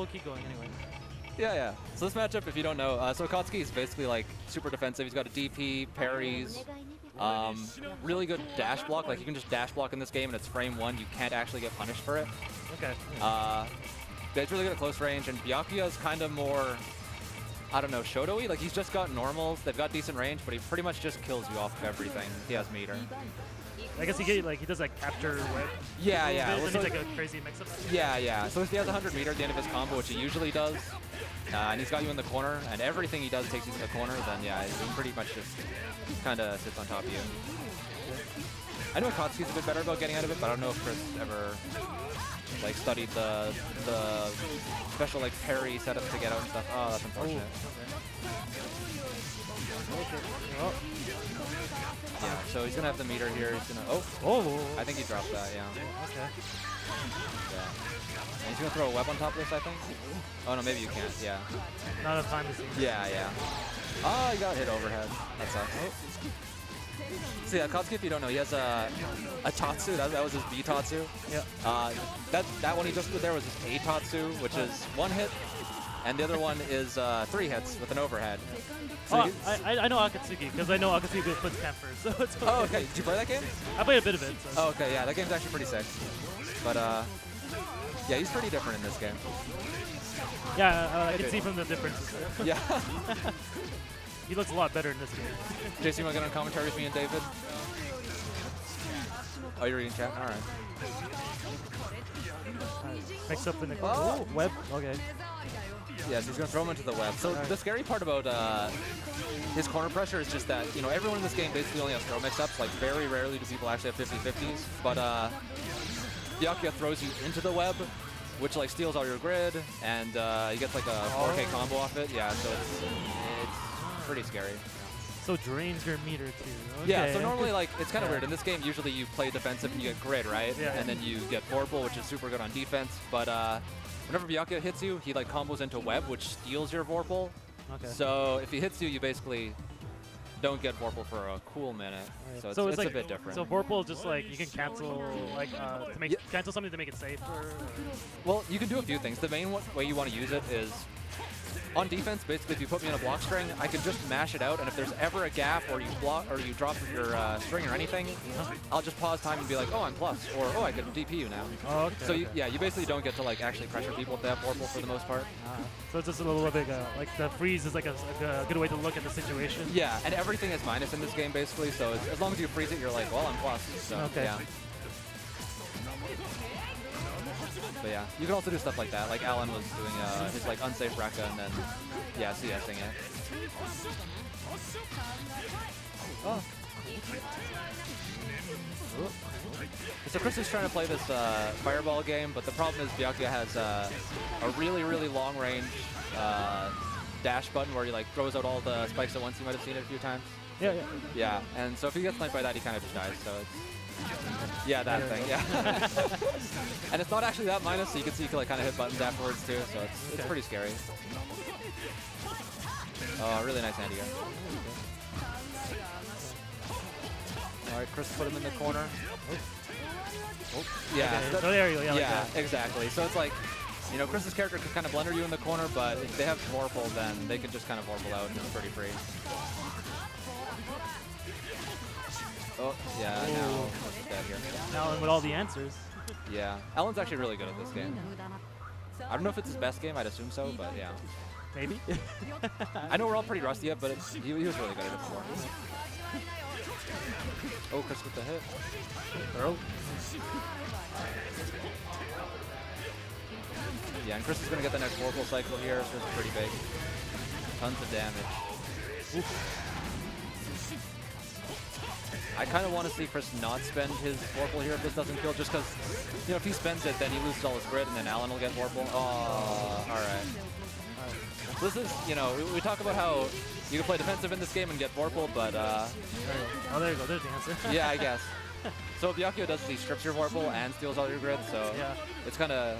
we'll keep going anyway. Yeah, yeah. So this matchup, if you don't know, so Akatsuki is basically like super defensive. He's got a DP, parries, really good dash block. Like you can just dash block in this game and it's frame 1. You can't actually get punished for it. Okay. But it's really good at close range, and Byakuya is kind of more, I don't know, Shoto-y. Like he's just got normals. They've got decent range, but he pretty much just kills you off of everything. He has meter. I guess he does like capture web. Yeah, yeah. Well, so he's like a crazy mix-up. Yeah, yeah. So if he has 100 meter at the end of his combo, which he usually does, and he's got you in the corner, and everything he does takes you to the corner, then yeah, he pretty much just kind of sits on top of you. I know Akatsuki's a bit better about getting out of it, but I don't know if Chris ever like studied the special like parry setup to get out and stuff. Oh, that's unfortunate. Oh. Yeah, so he's gonna have the meter here. He's gonna I think he dropped that. Yeah. Okay. Yeah. And he's gonna throw a web on top of this, I think. Oh no, maybe you can't. Yeah. Not enough time to see. Yeah, yeah. Oh, he got hit overhead. That sucks. See, Akatsuki, if you don't know, he has a Tatsu. That was his B Tatsu. Yeah. That one he just did there was his A Tatsu, which is 1 hit, and the other one is 3 hits with an overhead. So I know Akatsuki because I know Akatsuki puts campers, so it's okay. Oh, okay. Did you play that game? I played a bit of it. So. Oh, okay. Yeah, that game's actually pretty sick. But yeah, he's pretty different in this game. Yeah, I can see from the differences. Yeah. He looks a lot better in this game. JC, you want to get on commentary with me and David? Oh, you're reading chat? All right. Mix up in the corner. Web. Okay. Yes, he's going to throw him into the web. So the scary part about his corner pressure is just that, you know, everyone in this game basically only has throw mix-ups. Like, very rarely do people actually have 50-50s. But Byakuya throws you into the web, which, like, steals all your grid, and he gets, like, a 4K combo off it. Yeah, so it's pretty scary. So drains your meter, too. Okay. Yeah, so normally, like, it's kind of weird. In this game, usually you play defensive and you get grid, right? Yeah. And then you get Vorpal, which is super good on defense. But whenever Byakuya hits you, he like combos into web, which steals your Vorpal. Okay. So if he hits you, you basically don't get Vorpal for a cool minute. Right. So it's like, a bit different. So Vorpal just like you can cancel like to make cancel something to make it safe. Well, you can do a few things. The main way you want to use it is on defense. Basically, if you put me in a block string, I can just mash it out, and if there's ever a gap or you block or you drop your string or anything, I'll just pause time and be like, oh, I'm plus, or oh, I can DP you now. Oh, okay. So yeah, you basically don't get to like actually pressure people if they have Vorpal for the most part. So it's just a little bit like the freeze is like a good way to look at the situation. Yeah, and everything is minus in this game basically. So as long as you freeze it, you're like, well, I'm plus. So okay. Yeah. But yeah, you can also do stuff like that. Like Alan was doing his like unsafe Rekka and then CSing it. Oh. So Chris is trying to play this fireball game, but the problem is Byakuya has a really, really long range dash button where he like throws out all the spikes at once. You might have seen it a few times. Yeah, yeah. Yeah, and so if he gets sniped by that, he kind of just dies. So it's that thing. Yeah. And it's not actually that minus, so you can see you can like kind of hit buttons afterwards too. So it's pretty scary. Oh, really nice anti-air. All right, Chris put him in the corner. Oh. Yeah. Okay. So there you go. Yeah, like exactly. So it's like, you know, Chris's character can kind of blunder you in the corner, but if they have Vorpal, then they can just kind of Vorpal out and it's pretty free. Oh, yeah, now what's dead here? Alan with all the answers. Yeah, Alan's actually really good at this game. I don't know if it's his best game, I'd assume so, but yeah. Maybe. I know we're all pretty rusty yet, but he was really good at it before. Oh, Chris with the hit. Earl. Yeah, and Chris is going to get the next Vorpal cycle here, so it's pretty big. Tons of damage. Oof. I kind of want to see Chris not spend his Vorpal here if this doesn't kill, just because, you know, if he spends it, then he loses all his grid, and then Alan will get Vorpal. Oh, all right. So this is, you know, we talk about how you can play defensive in this game and get Vorpal, but... oh, there you go. There's the answer. Yeah, I guess. So what Byakuya does is he strips your Vorpal and steals all your grid, so yeah. It's kind of,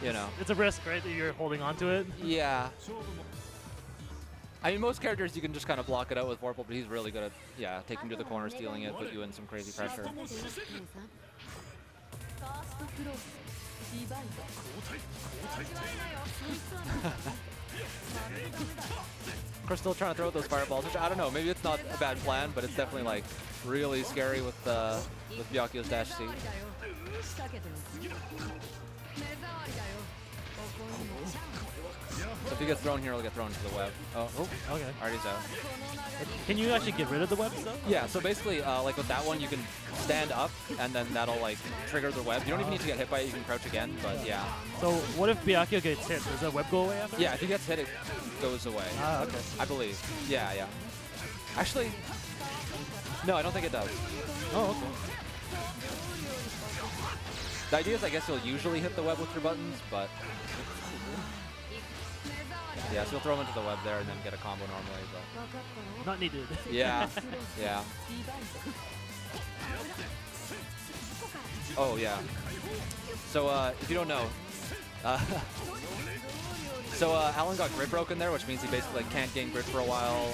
you know... It's a risk, right, that you're holding on to it? Yeah. I mean, most characters you can just kind of block it out with Vorpal, but he's really good at, taking you to the corner, stealing it, put you in some crazy pressure. Chris still trying to throw those fireballs, which I don't know. Maybe it's not a bad plan, but it's definitely like really scary with Byakuyo's dash C. So if he gets thrown here, he'll get thrown into the web. Oh, Okay. already he's out. Can you actually get rid of the webs though? Yeah, so basically, like with that one, you can stand up, and then that'll like trigger the web. You don't even need to get hit by it, you can crouch again, but yeah. So what if Byakuyo gets hit? Does that web go away after? Yeah, if he gets hit, it goes away. Ah, okay. I believe. Yeah, yeah. Actually, no, I don't think it does. Oh, okay. The idea is, I guess, you'll usually hit the web with your buttons, but yeah, so you'll throw him into the web there and then get a combo normally, but Not needed. yeah, yeah. Oh yeah. So if you don't know, Alan got grid broken there, which means he basically can't gain grid for a while,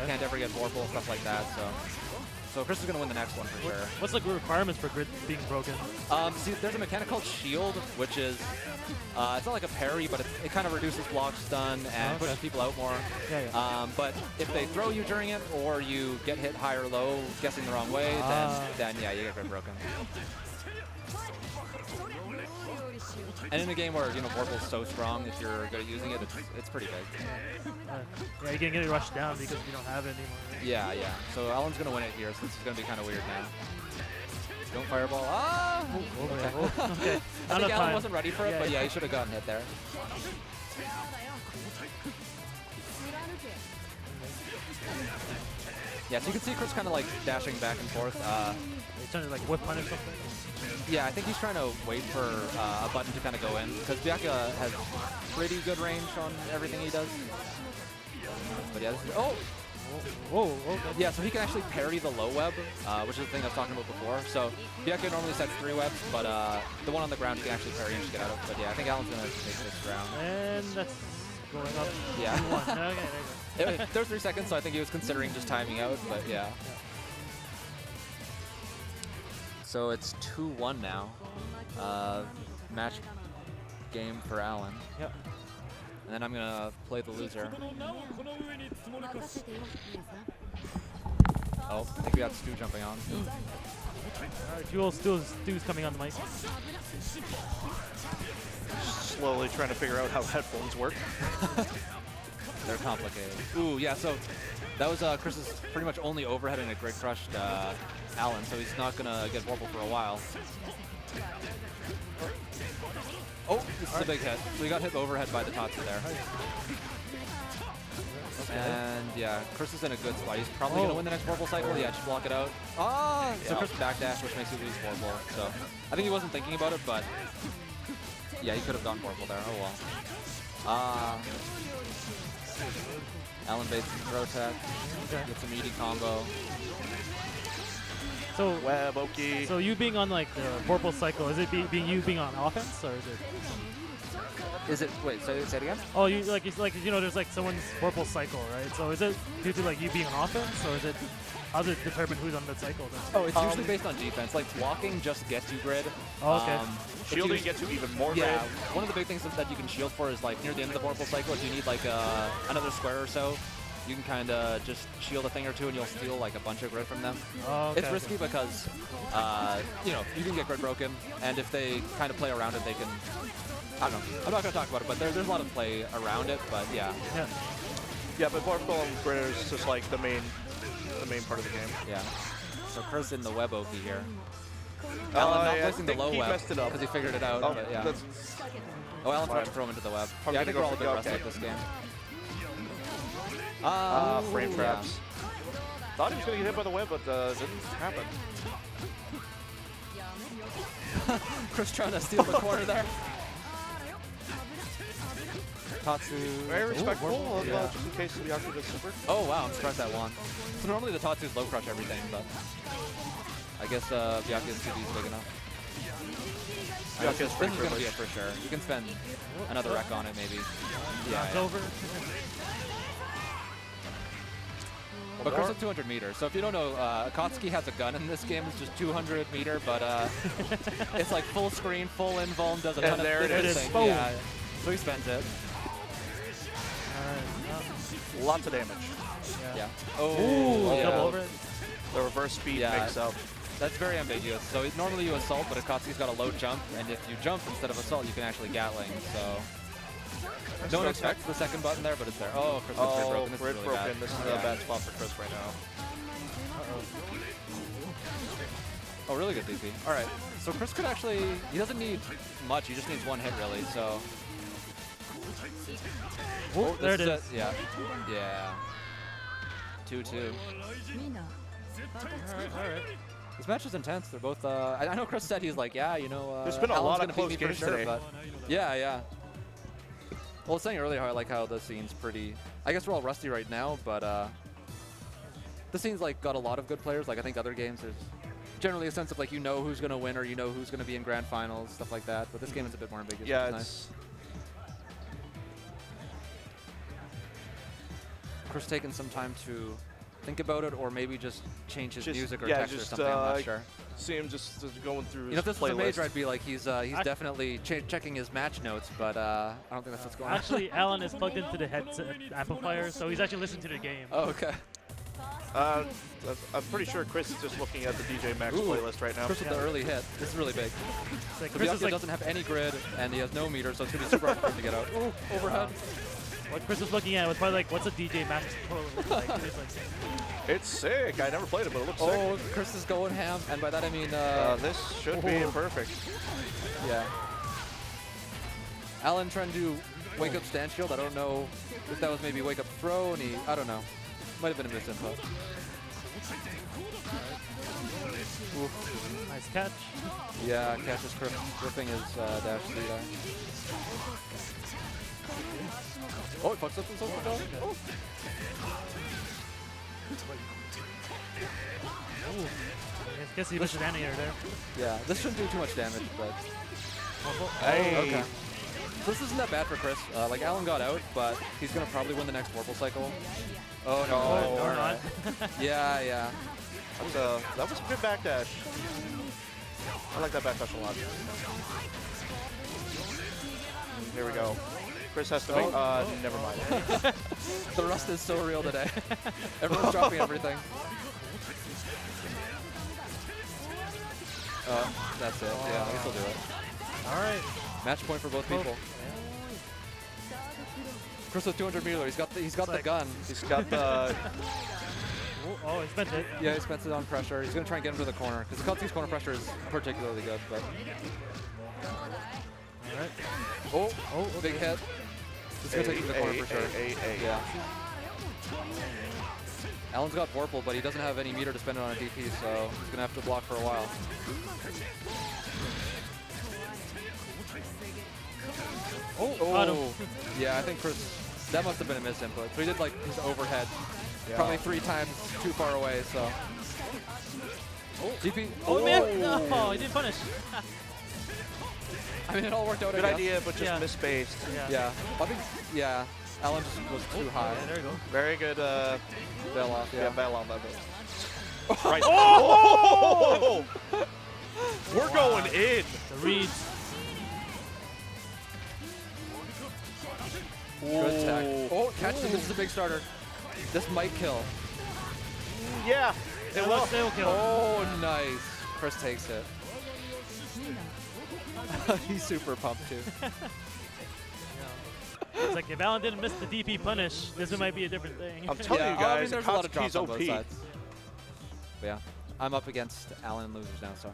can't ever get Vorpal, stuff like that. So Chris is going to win the next one for sure. What's the requirements for grid being broken? See, there's a mechanic called Shield, which is, it's not like a parry, but it kind of reduces block stun and pushes people out more. Yeah. But if they throw you during it, or you get hit high or low, guessing the wrong way, then yeah, you get grid broken. And in a game where, you know, Vorpal's so strong, if you're good at using it, it's pretty big. Yeah, you're gonna get rushed down because you don't have it anymore. Right? Yeah, yeah. So Alan's gonna win it here, so this is gonna be kind of weird now. Don't fireball. Ah! Okay. I think Alan wasn't ready for it, but yeah, he should have gotten hit there. Yeah, so you can see Chris kind of like dashing back and forth. He's trying to like whip punish something. Yeah, I think he's trying to wait for a button to kind of go in, because Byakuyo has pretty good range on everything he does. But yeah, this is, oh! Whoa, okay. Yeah, so he can actually parry the low web, which is the thing I was talking about before. So Byakuyo normally sets 3 webs, but the one on the ground he can actually parry and just get out of. But yeah, I think Alan's going to take this round. And that's going up. Yeah. Okay, there you go. There's 3 seconds, so I think he was considering just timing out, but yeah. So it's 2-1 now. Match game for Alan. Yep. And then I'm going to play the loser. Oh, I think we got Stu jumping on. Alright, Stu's coming on the mic. Slowly trying to figure out how headphones work. They're complicated. Ooh, yeah, so that was Chris's pretty much only overhead in a grid crushed Alan, so he's not going to get Vorpal for a while. Oh, this is a big hit. So he got hit overhead by the Tatsu there. And yeah, Chris is in a good spot. He's probably going to win the next Vorpal cycle. Yeah, just block it out. Ah! So Chris backdash, which makes you lose Vorpal. So I think he wasn't thinking about it, but yeah, he could have gone Vorpal there. Oh well. Alan baits some throw tech. Gets a meaty combo. So web, okay. So you being on like the Vorpal cycle, is it you being on offense, or is it? Is it? Wait, say it again. Oh, you like it's like, you know, there's like someone's Vorpal cycle, right? So is it due to like you being on offense, or is it? How does it determine who's on the cycle then? Oh, it's usually based on defense. Like blocking just gets you grid. Oh, okay. Shielding gets you even more grid. Yeah, one of the big things that you can shield for is like near the end of the Vorpal cycle, if you need like another square or so, you can kind of just shield a thing or two and you'll steal like a bunch of grid from them. Oh, okay. It's risky because, you know, you can get grid broken, and if they kind of play around it, they can, I don't know, I'm not going to talk about it, but there's a lot of play around it, but yeah. Yeah, but Vorpal and grid is just like the main part of the game. Yeah. So Chris in the web Oki here. Alan not placing the low web because he figured it out, but yeah. Oh, Alan's about to throw him into the web. Yeah, I think we're all a bit rusty at this game. Frame traps. Thought he was going to get hit by the web, but didn't happen. Chris trying to steal the corner there. Tatsu. Very respectful, just in case Byakuyo gets super. Oh wow, I'm surprised that won. So normally the Tatsu's low crush everything, but I guess Byakuyo's 2D is big enough. This is going to be it for sure. You can spend another wreck on it maybe. Yeah, It's over. But Chris is 200 meters. So if you don't know, Akatsuki has a gun in this game. It's just 200 meter, but it's like full screen, full invuln, does a ton of there it is. things. Yeah. So he spends it. Alright. Lots of damage. Yeah. Ooh, yeah. double over it. The reverse speed Yeah. makes up. That's very ambiguous. So normally you assault, but Akatsuki's got a low jump, and if you jump instead of assault, you can actually Gatling. So don't expect the second button there, but it's there. Oh, Chris looks very broken. This is Grid really broken. bad. This is a bad spot for Chris right now. Oh, really good DP. All right. So Chris could actually, he doesn't need much. He just needs one hit, really. So. Oh, there it This is. Yeah. Yeah. 2-2. Alright. This match is intense. They're both. I know Chris said he's like, yeah, you know. There's been a Alan's lot of gonna beat close me for games sure, today. But yeah, yeah. Well, I was saying earlier how I like how the scene's pretty. I guess we're all rusty right now, but the scene's like got a lot of good players. Like I think other games there's generally a sense of like you know who's gonna win or you know who's gonna be in grand finals, stuff like that. But this game is a bit more ambiguous. Yeah, which is it's nice. Chris taking some time to think about it, or maybe just change his music or text or something. I'm not sure. See him just going through his You know, if this was a playlist. major, I'd be like, he's definitely checking his match notes, but I don't think that's what's going on. Actually, Alan is plugged into the headset amplifier, so he's actually listening to the game. Oh, okay. I'm pretty sure Chris is just looking at the djmax Ooh. playlist right now. Chris with the early hit. This is really big. It's like So Chris is Byakuya like, doesn't have any grid, and he has no meter, so it's going to be super hard for him to get out. Ooh, overhead. what Chris was looking at was probably like, what's a DJ Max total look like? And he's like, It's sick. I never played it, but it looks Oh, sick. Chris is going ham, and by that I mean, This should be perfect. yeah. Alan trying to do wake up stand shield. I don't know if that was maybe wake up throw, and I don't know. Might have been a misinput. nice catch. Yeah, catches gripping his dash D there. Oh, he fucks up his own control. Oh. Ooh. I guess he missed an anti-air there. Yeah, this shouldn't do too much damage, but Hey. okay. So this isn't that bad for Chris. Like Alan got out, but he's gonna probably win the next Warple cycle. Oh no! Or All not. Yeah, yeah. That was a good backdash. I like that backdash a lot. Here we go. Chris has to make. Never mind. The rust is so real today. Everyone's dropping everything. That's it. Yeah, I guess he'll do it. Alright. Match point for both people. Chris with 200 meter. He's got the like- gun. He's got the. Oh, he spent it. Yeah, he spends it on pressure. He's gonna try and get him to the corner because the Katsuki's corner pressure is particularly good. But Alright. oh, big hit. This is gonna take him to the corner for sure. Yeah. Alan's got Vorpal, but he doesn't have any meter to spend it on a DP, so he's gonna have to block for a while. Got him. Yeah, I think Chris, that must have been a misinput. So he did like his overhead, probably 3 times too far away, so. DP. Oh, man! No, he didn't punish. I mean, it all worked out, Good I guess. idea, but just Yeah. misspaced. Yeah. I think, yeah, Alan just was too high. Yeah, there you go. Very good. Bail off, Yeah, yeah. bail on that bit. Right. Oh! We're going in. The reads. Good tech. Oh, catch him. This is a big starter. This might kill. Yeah. It will. They will kill. Oh, nice. Chris takes it. He's super pumped, too. It's like if Alan didn't miss the DP punish, this might be a different thing. I'm telling you I mean, guys, there's a lot of Akatsuki's drops on both OP. sides. But yeah, I'm up against Alan losers now, so.